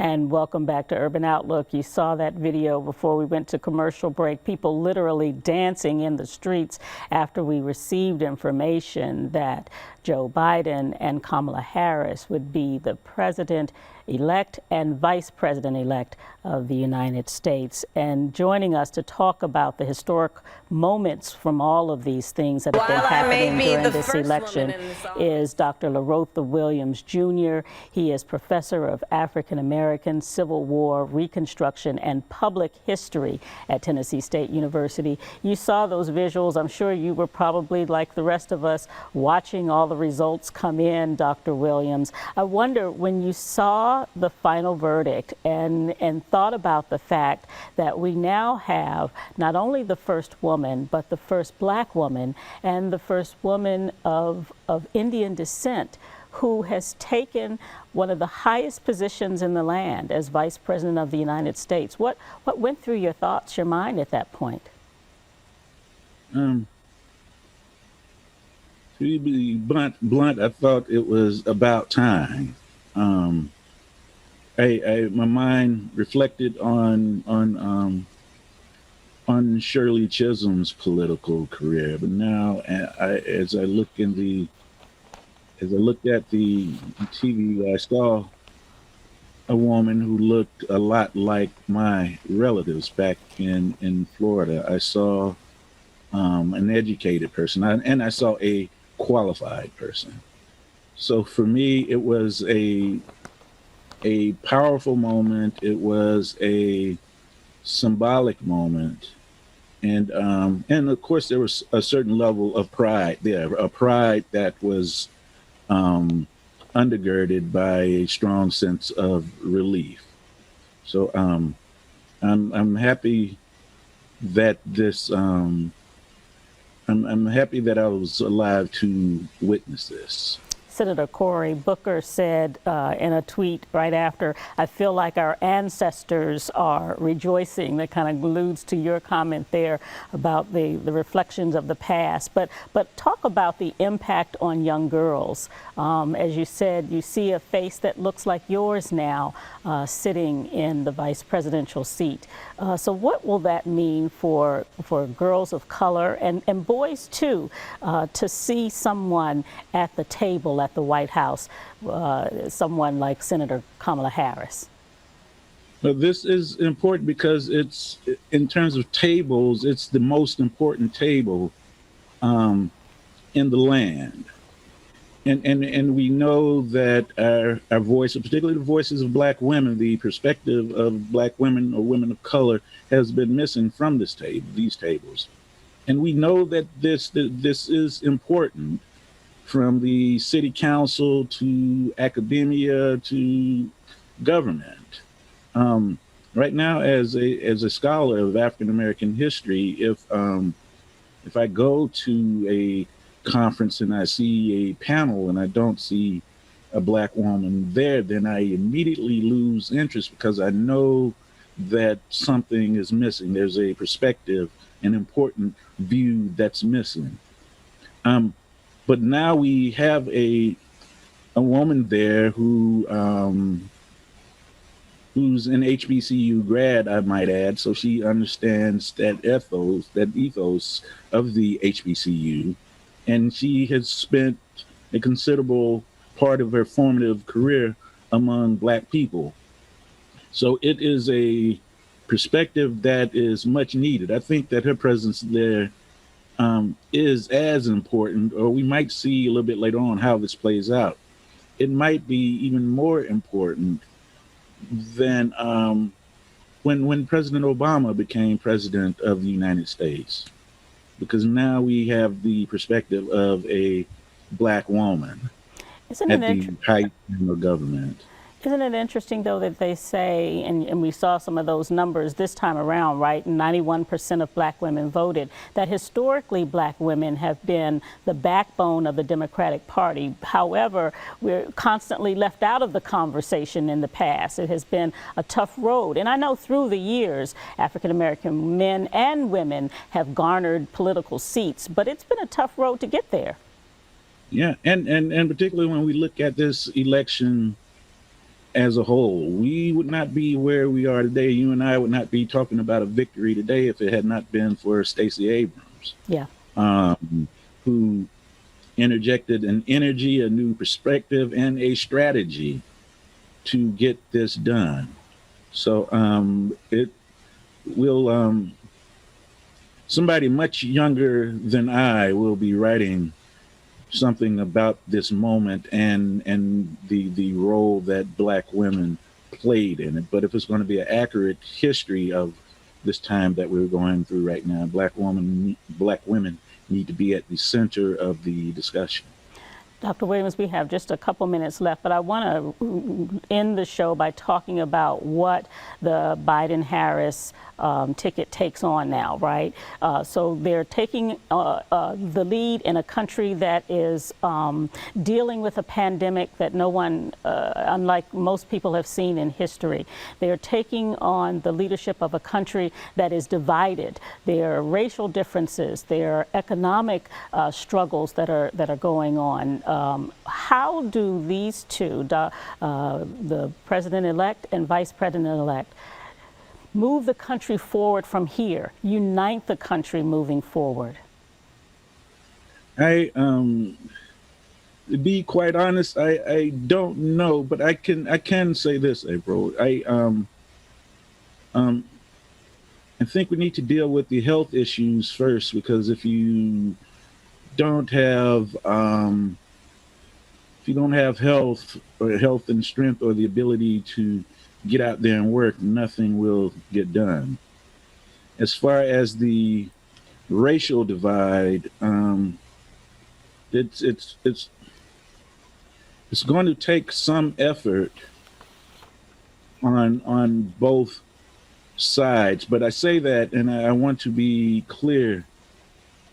And welcome back to Urban Outlook. You saw that video before we went to commercial break, people literally dancing in the streets after we received information that Joe Biden and Kamala Harris would be the president-elect and vice president-elect of the United States. And joining us to talk about the historic moments from all of these things that have been happening during this election is Dr. LaRotha Williams, Jr. He is professor of African American, Civil War, Reconstruction, and Public History at Tennessee State University. You saw those visuals. I'm sure you were probably, like the rest of us, watching all the results come in, Dr. Williams. I wonder, when you saw the final verdict and thought about the fact that we now have not only the first woman, but the first black woman and the first woman of Indian descent who has taken one of the highest positions in the land as Vice President of the United States. What went through your thoughts, your mind at that point? To be blunt, I thought it was about time. My mind reflected on Shirley Chisholm's political career, but now as I looked at the TV, I saw a woman who looked a lot like my relatives back in Florida. I saw an educated person, and I saw a qualified person. So for me, it was a powerful moment. It was a symbolic moment. And of course, there was a certain level of pride there, a pride that was undergirded by a strong sense of relief. So I'm happy that I'm happy that I was alive to witness this. Senator Cory Booker said in a tweet right after, "I feel like our ancestors are rejoicing." That kind of alludes to your comment there about the reflections of the past. But talk about the impact on young girls. As you said, you see a face that looks like yours now sitting in the vice presidential seat. So what will that mean for girls of color and boys too, to see someone at the table at the White House, someone like Senator Kamala Harris? Well, this is important because it's, in terms of tables, it's the most important table in the land. And we know that our voice, particularly the voices of black women, the perspective of black women or women of color, has been missing from these tables. And we know that this is important, from the city council to academia to government. Right now, as a scholar of African American history, if I go to a conference and I see a panel and I don't see a black woman there, then I immediately lose interest because I know that something is missing. There's a perspective, an important view that's missing. But now we have a woman there who's an HBCU grad, I might add, so she understands that ethos of the HBCU, and she has spent a considerable part of her formative career among black people. So it is a perspective that is much needed. I think that her presence there is as important, or we might see a little bit later on how this plays out. It might be even more important than when President Obama became president of the United States, because now we have the perspective of a black woman at the height of government. Isn't it interesting, though, that they say, and we saw some of those numbers this time around, right? 91% of black women voted, that historically black women have been the backbone of the Democratic Party. However, we're constantly left out of the conversation in the past. It has been a tough road. And I know through the years, African American men and women have garnered political seats, but it's been a tough road to get there. Yeah, and particularly when we look at this election as a whole. We would not be where we are today. You and I would not be talking about a victory today if it had not been for Stacey Abrams, Yeah. who interjected an energy, a new perspective, and a strategy to get this done. So it will, somebody much younger than I will be writing something about this moment and the role that Black women played in it. But if it's going to be an accurate history of this time that we're going through right now, Black women need to be at the center of the discussion. Dr. Williams, we have just a couple minutes left, but I want to end the show by talking about what the Biden-Harris ticket takes on now, right? So they're taking the lead in a country that is dealing with a pandemic that no one, unlike most people, have seen in history. They're taking on the leadership of a country that is divided. There are racial differences. There are economic struggles that are going on. How do these two, the president-elect and vice president-elect, move the country forward from here, unite the country moving forward? To be quite honest, I don't know, but I can say this, April. I think we need to deal with the health issues first, because if you don't have health or health and strength or the ability to get out there and work, nothing will get done. As far as the racial divide, it's going to take some effort on both sides. But I say that, and I want to be clear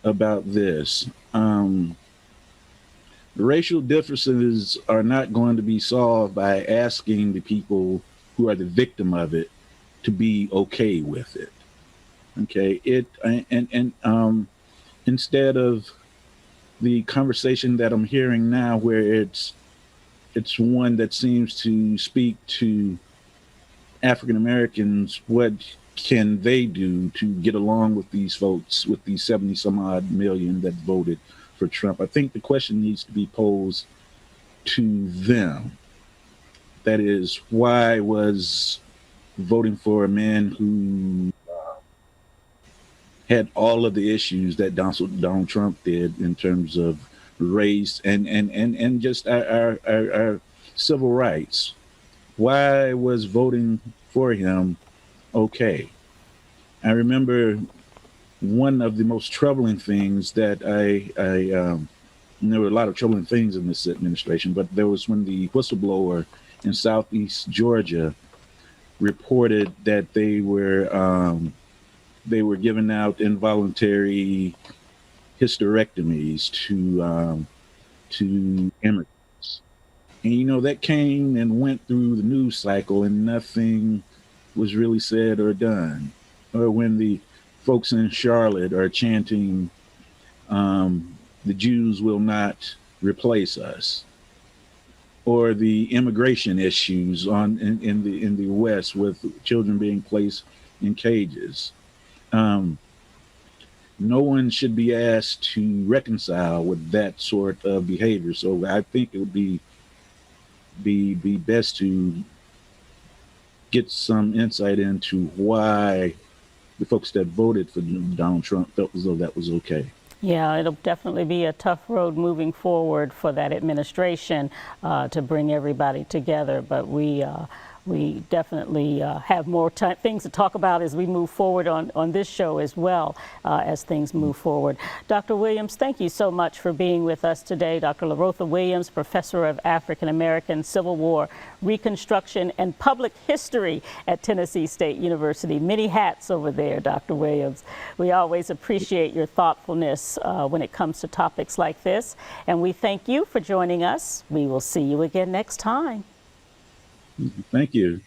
about this. Racial differences are not going to be solved by asking the people who are the victim of it to be okay with it. Okay, instead of the conversation that I'm hearing now, where it's one that seems to speak to African Americans, what can they do to get along with these folks, with these 70 some odd million that voted for Trump? I think the question needs to be posed to them. That is, why was voting for a man who had all of the issues that Donald Trump did in terms of race and just our civil rights, why was voting for him okay? I remember one of the most troubling things that there were a lot of troubling things in this administration, but there was when the whistleblower in Southeast Georgia reported that they were giving out involuntary hysterectomies to immigrants. And that came and went through the news cycle and nothing was really said or done. Or when the folks in Charlotte are chanting, the Jews will not replace us. Or the immigration issues in the West with children being placed in cages. No one should be asked to reconcile with that sort of behavior. So I think it would be best to get some insight into why the folks that voted for Donald Trump felt as though that was okay. Yeah, it'll definitely be a tough road moving forward for that administration to bring everybody together. But we definitely have more things to talk about as we move forward on this show as well as things move forward. Dr. Williams, thank you so much for being with us today. Dr. LaRotha Williams, Professor of African American Civil War Reconstruction and Public History at Tennessee State University. Many hats over there, Dr. Williams. We always appreciate your thoughtfulness when it comes to topics like this. And we thank you for joining us. We will see you again next time. Thank you.